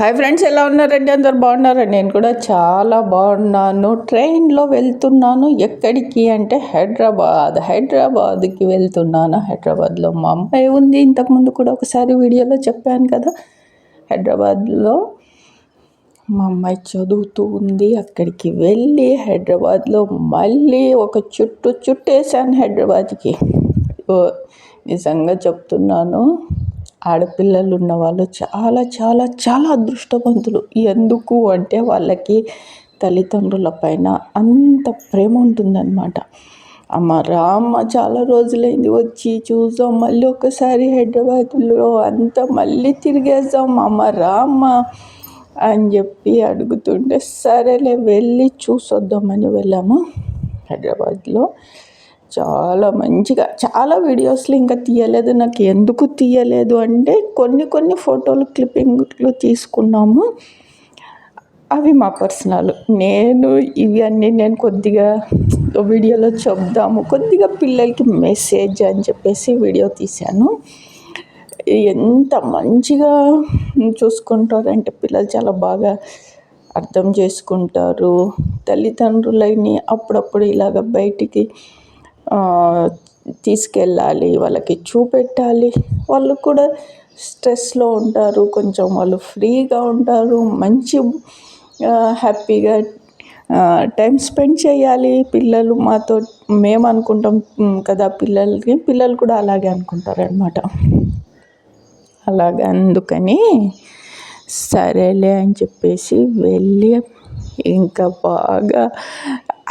Hi friends, ఎలా ఉన్నారండి? అందరు బాగున్నారండి? నేను కూడా చాలా బాగున్నాను. ట్రైన్లో వెళ్తున్నాను. ఎక్కడికి అంటే హైదరాబాద్కి వెళ్తున్నాను. హైదరాబాద్లో మా అమ్మాయి ఉంది. ఇంతకుముందు కూడా ఒకసారి వీడియోలో చెప్పాను కదా, హైదరాబాద్లో మా అమ్మాయి చదువుతూ ఉంది. అక్కడికి వెళ్ళి హైదరాబాద్లో మళ్ళీ ఒక చుట్టేసాను హైదరాబాద్కి. నిజంగా చెప్తున్నాను, ఆడపిల్లలు ఉన్న వాళ్ళు చాలా చాలా చాలా అదృష్టవంతులు. ఎందుకు అంటే వాళ్ళకి తల్లిదండ్రుల పైన అంత ప్రేమ ఉంటుందన్నమాట. అమ్మ రామ్మ, చాలా రోజులైంది వచ్చి చూద్దాం, మళ్ళీ ఒకసారి హైదరాబాద్లో అంతా మళ్ళీ తిరిగేద్దాం, అమ్మ రామ్మ అని చెప్పి అడుగుతుంటే సరేలే వెళ్ళి చూసొద్దామని వెళ్ళాము. హైదరాబాద్లో చాలా మంచిగా, చాలా వీడియోస్లో ఇంకా తీయలేదు. నాకు ఎందుకు తీయలేదు అంటే కొన్ని ఫోటోలు క్లిప్పింగ్లు తీసుకున్నాము, అవి మా పర్సనల్. నేను కొద్దిగా వీడియోలో చెప్దాము, కొద్దిగా పిల్లలకి మెసేజ్ అని చెప్పేసి వీడియో తీశాను. ఎంత మంచిగా చూసుకుంటారంటే పిల్లలు చాలా బాగా అర్థం చేసుకుంటారు. తల్లిదండ్రులని అప్పుడప్పుడు ఇలాగ బయటికి తీసుకెళ్ళాలి, వాళ్ళకి చూపెట్టాలి. వాళ్ళు కూడా స్ట్రెస్లో ఉంటారు, కొంచెం వాళ్ళు ఫ్రీగా ఉంటారు, మంచి హ్యాపీగా టైం స్పెండ్ చేయాలి పిల్లలు మాతో. మేము అనుకుంటాం కదా పిల్లలు కూడా అలాగే అనుకుంటారు అన్నమాట. అలాగే అందుకని సరేలే అని చెప్పేసి వెళ్ళి ఇంకా బాగా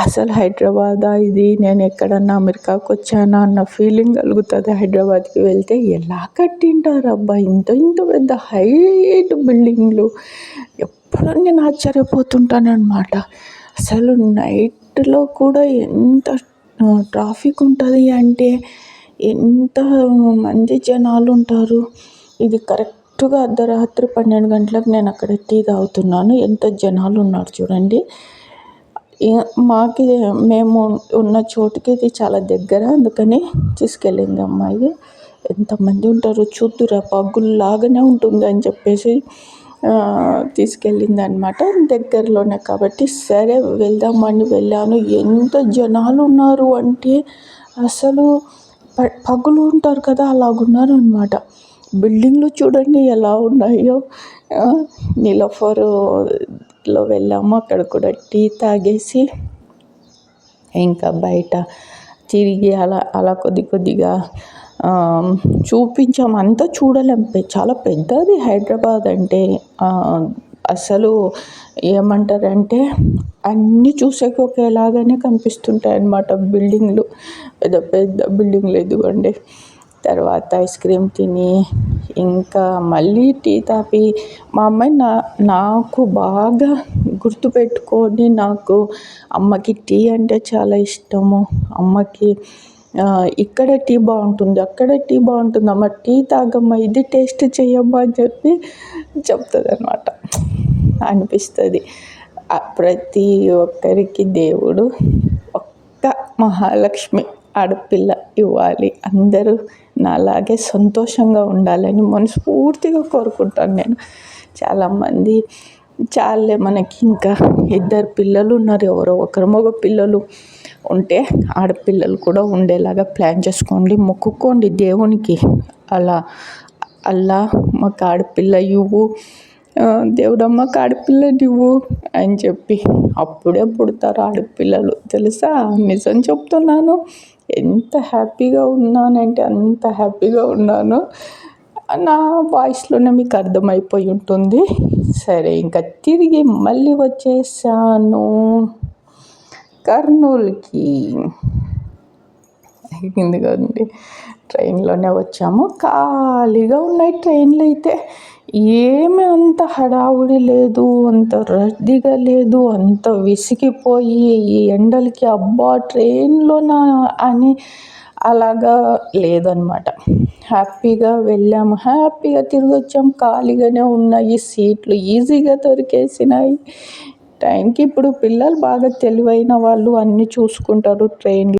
అసలు హైదరాబాదా ఇది, నేను ఎక్కడన్నా అమెరికాకు వచ్చానా అన్న ఫీలింగ్ కలుగుతుంది. హైదరాబాద్కి వెళ్తే ఎలా కట్టింటారు అబ్బా, ఇంత పెద్ద హైట్ బిల్డింగ్లు. ఎప్పుడు నేను ఆశ్చర్యపోతుంటాను అనమాట. అసలు నైట్లో కూడా ఎంత ట్రాఫిక్ ఉంటుంది అంటే, ఎంత మంది జనాలు ఉంటారు. ఇది కరెక్ట్గా అర్ధరాత్రి 12 గంటలకు నేను అక్కడ టీ తాగుతున్నాను. ఎంత జనాలు ఉన్నారు చూడండి. మేము ఉన్న చోటుకి ఇది చాలా దగ్గర, అందుకని తీసుకెళ్ళింది అమ్మాయి. ఎంతమంది ఉంటారో చూద్దురా, పగ్గుల్లాగానే ఉంటుంది అని చెప్పేసి తీసుకెళ్ళింది అనమాట. దగ్గరలోనే కాబట్టి సరే వెళ్దామని వెళ్ళాను. ఎంత జనాలు ఉన్నారు అంటే అసలు పగులు ఉంటారు కదా, అలాగున్నారు అనమాట. బిల్డింగ్లు చూడండి ఎలా ఉన్నాయో. నీలోఫర్లో వెళ్ళాము, అక్కడ కూడా టీ తాగేసి ఇంకా బయట తిరిగి అలా కొద్దిగా చూపించాము. అంతా చూడలేం, చాలా పెద్దది హైదరాబాద్ అంటే. అసలు ఏమంటారంటే అన్నీ చూసేకి ఒకేలాగానే కనిపిస్తుంటాయి అన్నమాట. బిల్డింగ్లు, పెద్ద బిల్డింగ్లు. ఎదుగండి, తర్వాత ఐస్ క్రీమ్ తిని ఇంకా మళ్ళీ టీ తాపి మా అమ్మాయి నాకు బాగా గుర్తుపెట్టుకొని, నాకు అమ్మకి టీ అంటే చాలా ఇష్టము. అమ్మకి ఇక్కడ టీ బాగుంటుంది, అక్కడ టీ బాగుంటుంది, అమ్మ టీ తాగమ్మా, ఇది టేస్ట్ చేయమ్మా అని చెప్పి చెప్తుంది అనమాట. అనిపిస్తుంది ప్రతి ఒక్కరికి దేవుడు ఒక్క మహాలక్ష్మి ఆడపిల్ల ఇవ్వాలి, అందరూ నాలాగే సంతోషంగా ఉండాలని మనస్ఫూర్తిగా కోరుకుంటాను నేను. చాలామంది చాలే మనకి ఇంకా 2 పిల్లలు ఉన్నారు, ఎవరో ఒకరు మగ పిల్లలు ఉంటే ఆడపిల్లలు కూడా ఉండేలాగా ప్లాన్ చేసుకోండి, మొక్కుకోండి దేవునికి. అల్లా మాకు ఆడపిల్ల ఇవ్వు, దేవుడమ్మ ఆడపిల్లని ఇవ్వు అని చెప్పి. అప్పుడే పుడతారు ఆడపిల్లలు, తెలుసా? నిజం చెప్తున్నాను. ఎంత హ్యాపీగా ఉన్నానంటే అంత హ్యాపీగా ఉన్నాను. నా వాయిస్లోనే మీకు అర్థమైపోయి ఉంటుంది. సరే, ఇంకా తిరిగి మళ్ళీ వచ్చేసాను కర్నూలుకి. ఎందుకండి ట్రైన్లోనే వచ్చాము. ఖాళీగా ఉన్నాయి ట్రైన్లు అయితే. ఏమి అంత హడావుడి లేదు, అంత రద్దీగా లేదు, అంత విసిగిపోయి ఈ ఎండలకి అబ్బా ట్రైన్లోనా అని అలాగా లేదనమాట. హ్యాపీగా వెళ్ళాము, హ్యాపీగా తిరిగి వచ్చాము. ఖాళీగానే ఉన్నాయి సీట్లు, ఈజీగా దొరికేసినాయి టైంకి. ఇప్పుడు పిల్లలు బాగా తెలివైన వాళ్ళు, అన్నీ చూసుకుంటారు ట్రైన్లో.